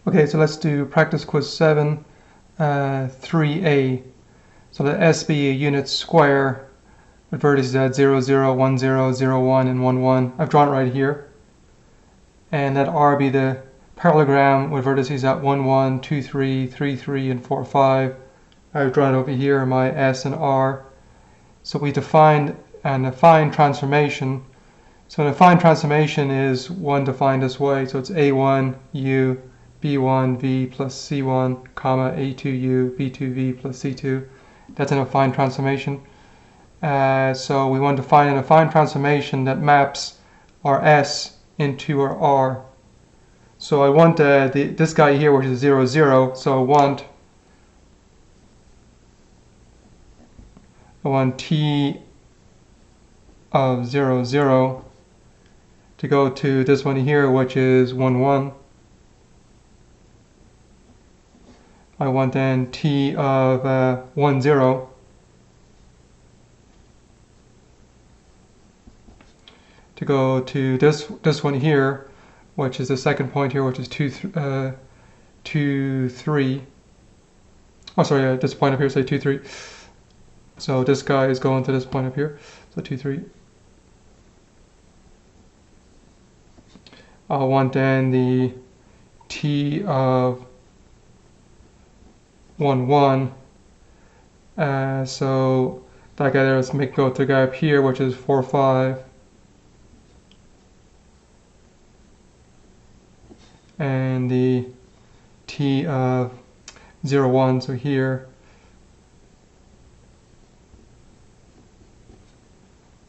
Okay, so let's do practice quiz 7, 3A. So let S be a unit square with vertices at 0, 0, 1, 0, 0, 1, and 1, 1. I've drawn it right here. And let R be the parallelogram with vertices at 1, 1, 2, 3, 3, 3, and 4, 5. I've drawn over here my S and R. So we define an affine transformation. So an affine transformation is one defined this way. So it's A1 U B1 V plus C1 comma A2 U B2 V plus C2. That's an affine transformation. So we want to find an affine transformation that maps our S into our R. So I want this guy here, which is 0, 0. So I want T of 0, 0 to go to this one here, which is 1, 1. I want then T of 1, 0 to go to this one here, which is the second point here, which is 2, 3. Oh, sorry, this point up here, say 2, 3. So this guy is going to this point up here, so 2, 3. I want then the T of 1, 1. So that guy there, let's make go to the guy up here, which is 4, 5. And the T of 0, 1, so here.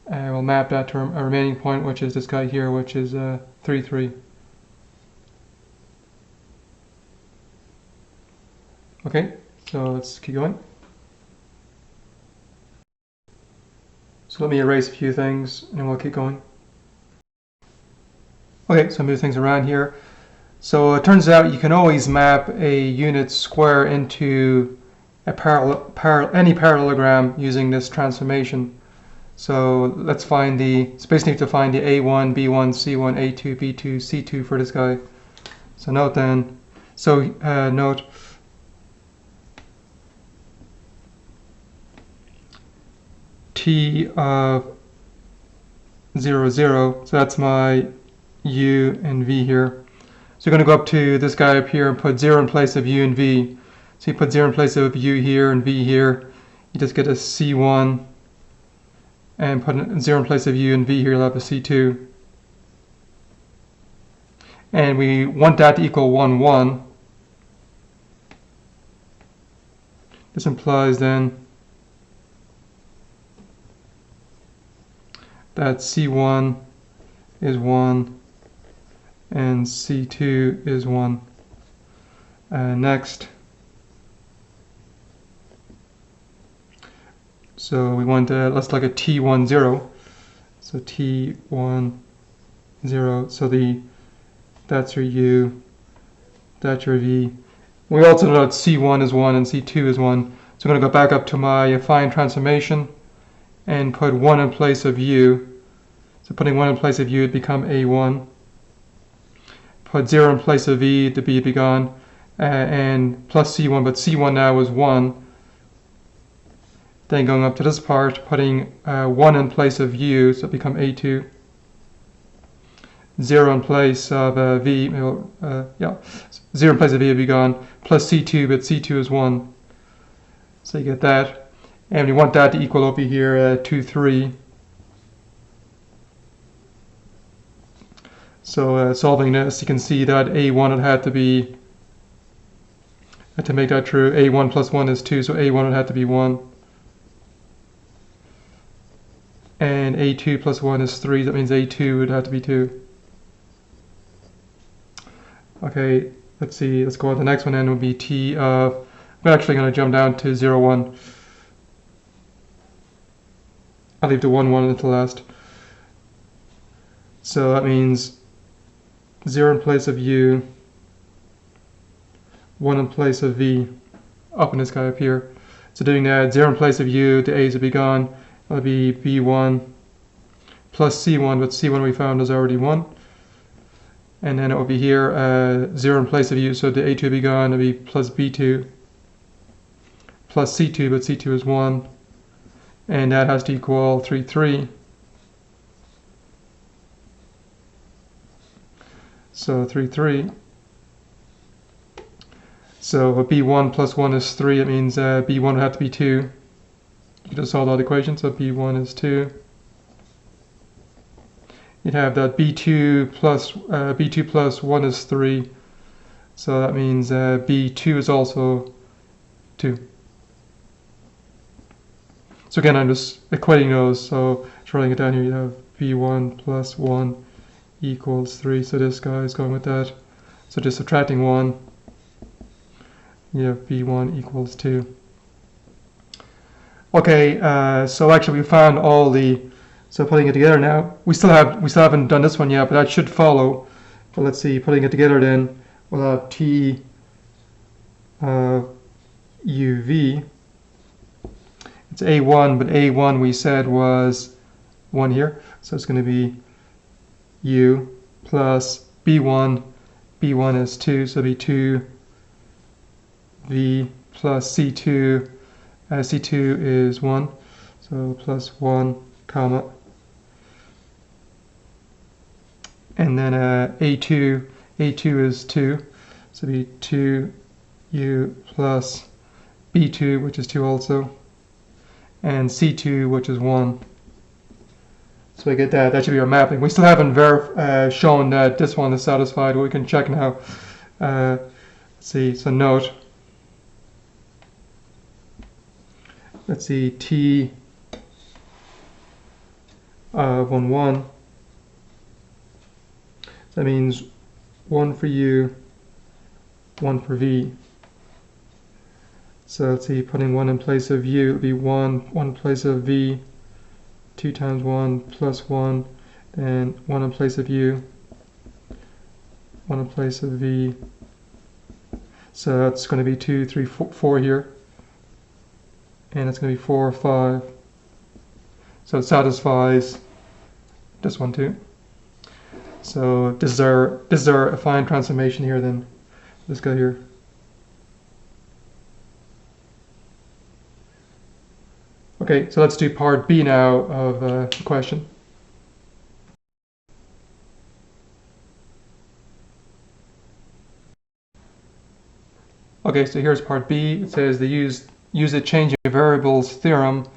And we'll map that to a remaining point, which is this guy here, which is 3, 3. Okay, so let's keep going. So let me erase a few things and we'll keep going. Okay, so move things around here. So it turns out you can always map a unit square into a any parallelogram using this transformation. So let's find it's basically to find the A1, B1, C1, A2, B2, C2 for this guy. So note then, note T of 0, 0, so that's my U and V here. So you're going to go up to this guy up here and put 0 in place of U and V. So you put 0 in place of U here and V here. You just get a C1. And put 0 in place of U and V here, you'll have a C2. And we want that to equal 1, 1. This implies then that C1 is 1 and C2 is 1. Next, so we want let's look at T1, 0. So T1, 0. So that's your U, that's your V. We also know that C1 is 1 and C2 is 1. So I'm going to go back up to my affine transformation and put 1 in place of U. So putting 1 in place of U, it become A1. Put 0 in place of V, the B be gone, and plus C1, but C1 now is 1. Then going up to this part, putting 1 in place of U, so it become A2. 0 in place of V, 0 in place of V will be gone, plus C2, but C2 is 1. So you get that. And we want that to equal over here 2, 3. So solving this, you can see that A1 would have to be, to make that true, A1 plus 1 is 2, so A1 would have to be 1. And A2 plus 1 is 3, that means A2 would have to be 2. Okay, let's see, let's go on to the next one, and it would be T of, I'm actually going to jump down to 0, 1. I'll leave the 1, 1 until last. So that means 0 in place of U, 1 in place of V, up in this guy up here. So doing that, 0 in place of U, the A's will be gone. That'll be B1 plus C1, but C1 we found is already 1. And then over here, 0 in place of u, so the a2 will be gone, it'll be plus b2 plus c2, but c2 is 1. And that has to equal 3, 3. So 3, 3. So b1 plus 1 is 3, it means b1 would have to be 2. You can just solve that equation, so b1 is 2. You'd have that b2 plus 1 is 3, so that means b2 is also 2. So again, I'm just equating those, so just writing it down here, you have b1 plus 1 equals 3, so this guy is going with that. So just subtracting 1, you have b1 equals 2. Okay, so actually we found all the, so putting it together now, we still haven't done this one yet, but that should follow. But let's see, putting it together then, we'll have t uv. It's a1, but a1 we said was 1 here, so it's going to be u plus b1. b1 is 2, so it'll be 2 v plus c2. C2 is 1, so plus 1 comma. And then a2 is 2, so it'll be 2u plus b2, which is 2 also, and c2, which is 1. So we get that. That should be our mapping. We still haven't shown that this one is satisfied. We can check now. Let's see. So note. Let's see. T 1 1. That means 1 for u, 1 for v. So let's see, putting 1 in place of u, it would be 1 in place of v, 2 times 1 plus 1, and 1 in place of u, 1 in place of v. So that's going to be 2, 3, 4 here. And it's going to be 4, 5. So it satisfies this one too. So this is our affine transformation here then. This guy here. Okay, so let's do part B now of the question. Okay, so here's part B. It says they use the changing variables theorem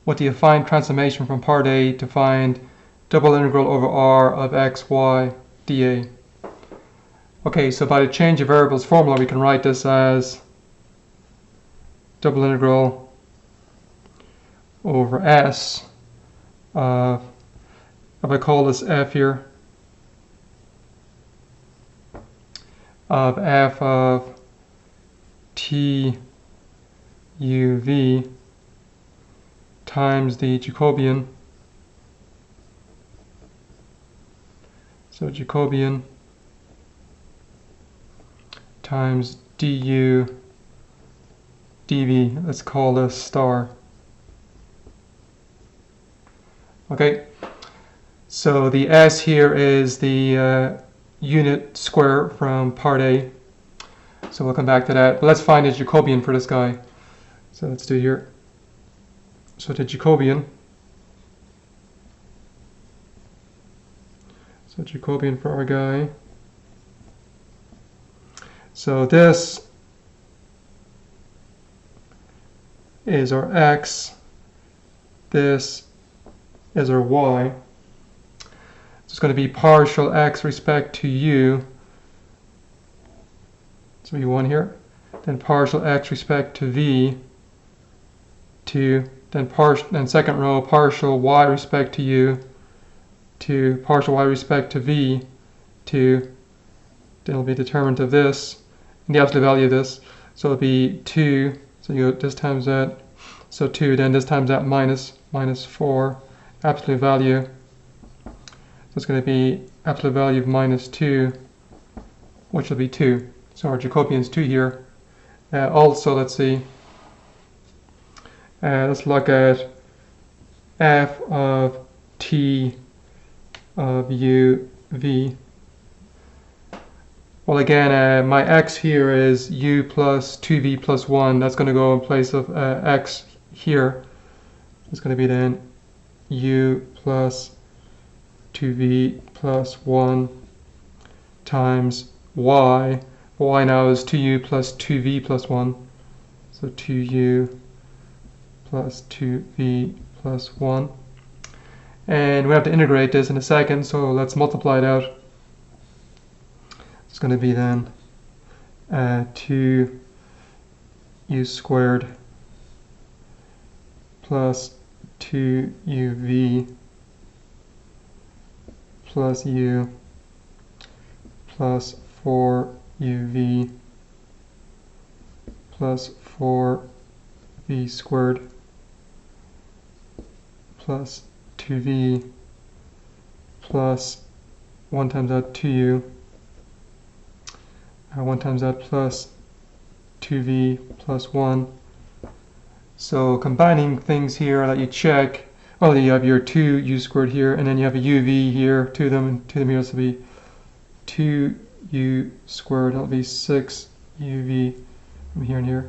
with the affine transformation from part A to find double integral over R of x, y, dA. Okay, so by the change of variables formula, we can write this as double integral over S of, if I call this F here, of F of T uv times the Jacobian. So Jacobian times du dv. Let's call this star. Okay, so the S here is the unit square from part A. So we'll come back to that. But let's find a Jacobian for this guy. So let's do here. So the Jacobian. So Jacobian for our guy. So this is our x. This is our y. So it's going to be partial x respect to u. So v1 here. Then partial x respect to v. 2. Then second row partial y respect to u. 2. Partial y respect to v. 2. Then it'll be determinant of this. And the absolute value of this. So it'll be 2. So you go this times that. So 2. Then this times that minus 4. Absolute value. So it's going to be absolute value of minus 2, which will be 2. So our Jacobian is 2 here. Also, let's see. Let's look at f of t of u v. Well, again, my x here is u plus 2v plus 1. That's going to go in place of x here. It's going to be then u plus 2v plus 1 times y. Y now is 2u plus 2v plus 1. So 2u plus 2v plus 1. And we have to integrate this in a second, so let's multiply it out. It's going to be then 2u squared plus 2uv plus u plus 4uv plus 4v squared plus 2v plus 1 times that 2u, 1 times that plus 2v plus 1. So combining things here that you check, well, you have your 2u squared here, and then you have a uv here, to them here, so it'll be 2u squared, that'll be 6uv from here and here.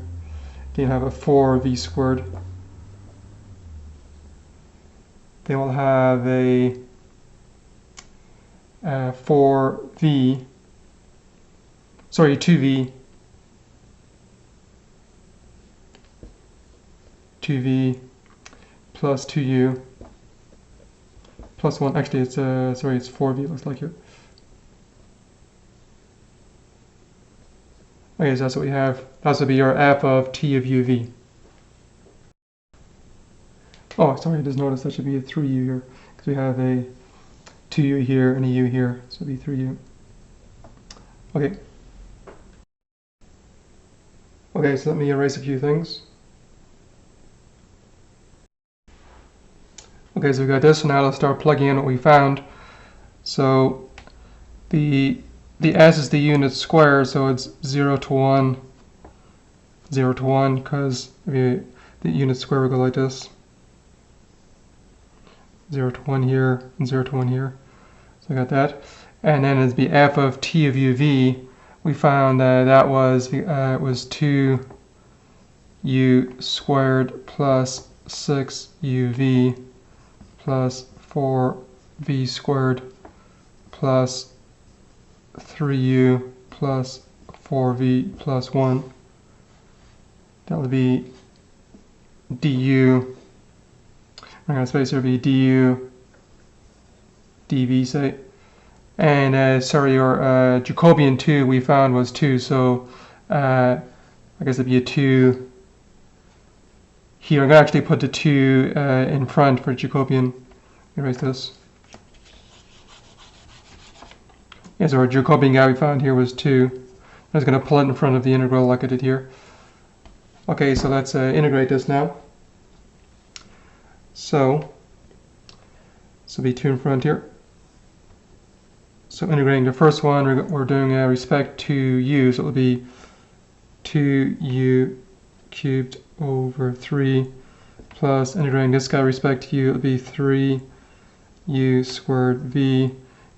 Then you have a 4v squared. Then we'll have a 2v plus 2u plus 1. Actually, it's it's 4v. Looks like here. Okay, so that's what we have. That would be our f of t of uv. Oh, sorry, I just noticed that should be a 3u here, because we have a 2u here and a u here, so it'll be 3u. Okay. Okay, so let me erase a few things. Okay, so we got this, so now let's start plugging in what we found. So the s is the unit square, so it's 0 to 1, 0 to 1, because the unit square will go like this. 0 to 1 here, and 0 to 1 here. So I got that. And then as the f of t of uv, we found that was 2u squared plus 6uv plus 4v squared plus 3u plus 4v plus 1. That would be du. I'm going to space here be du dv, say. And sorry, your Jacobian 2 we found was 2, so I guess it'd be a 2 here. I'm going to actually put the 2 in front for Jacobian. Erase this. Yeah, so our Jacobian guy we found here was 2. I'm just going to pull it in front of the integral like I did here. Okay, so let's integrate this now. So be 2 in front here. So integrating the first one, we're doing respect to u, so it will be 2u cubed over 3 plus integrating this guy respect to u, it will be 3u squared v.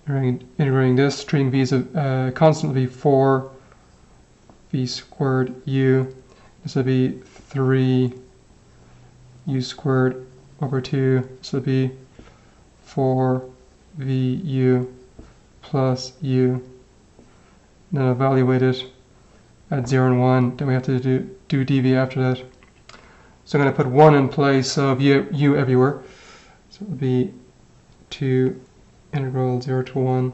Integrating this, treating v as a constant, will be 4v squared u. This will be 3u squared over 2, so it'll be 4vu plus u. Then evaluate it at 0 and 1. Then we have to do dv after that. So I'm going to put 1 in place of u everywhere. So it will be 2 integral 0 to 1.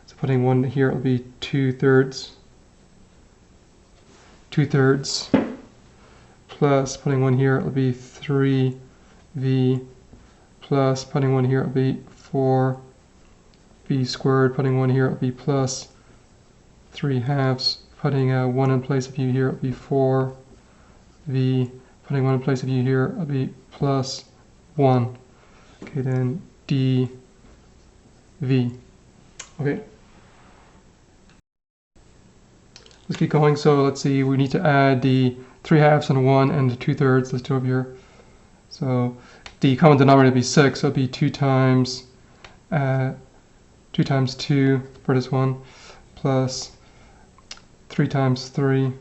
So putting 1 here, it will be 2/3. 2/3 plus putting 1 here, it will be 3v plus putting 1 here, it will be 4v squared. Putting 1 here, it will be plus 3/2. Putting 1 in place of u here, it will be 4v. Putting 1 in place of u here, it will be plus 1. Okay, then dv. Okay. Let's keep going. So let's see, we need to add the 3/2 and 1 and the 2/3. Let's do it over here. So the common denominator will be 6, so it'll be 2 times 2 for this one, plus 3 times 3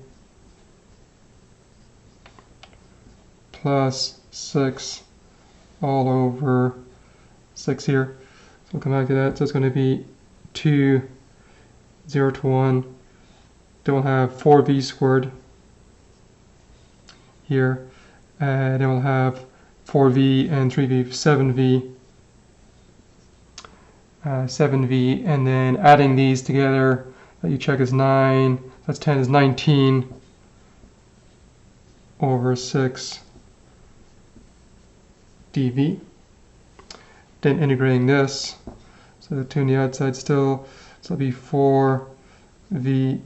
plus 6 all over 6 here. So we'll come back to that. So it's going to be 2, 0 to 1. Then we'll have 4v squared here. Then we'll have 4v and 3v, 7v. 7v, and then adding these together that you check is 9, that's 10 is 19 over 6 dv. Then integrating this, so the 2 on the outside still, so it'll be 4v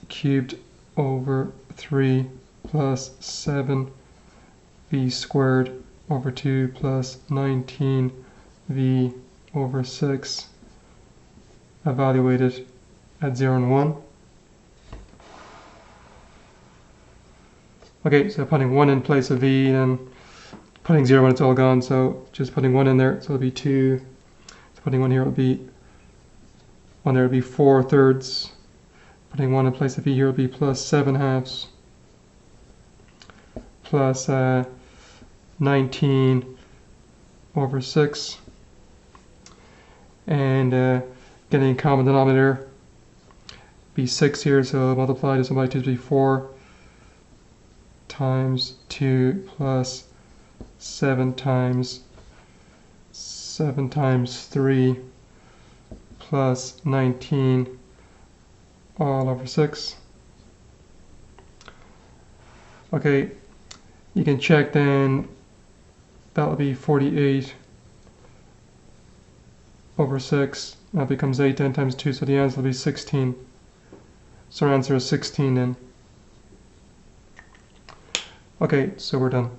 cubed over 3 plus 7v squared over 2 plus 19v over 6 evaluated at 0 and 1. Okay, so putting 1 in place of v and putting 0 when it's all gone, so just putting 1 in there, so it'll be 2. So putting 1 here will be 1 there will be 4 thirds. Putting 1 in place of v here will be plus 7 halves plus 19 over 6. And getting a common denominator, be 6 here, so multiply this by 2 to be 4 times 2 plus 7 times 3 plus 19 all over 6. Okay, you can check then, that will be 48 over 6. That becomes 8, 10 times 2, so the answer will be 16. So our answer is 16 then. Okay, so we're done.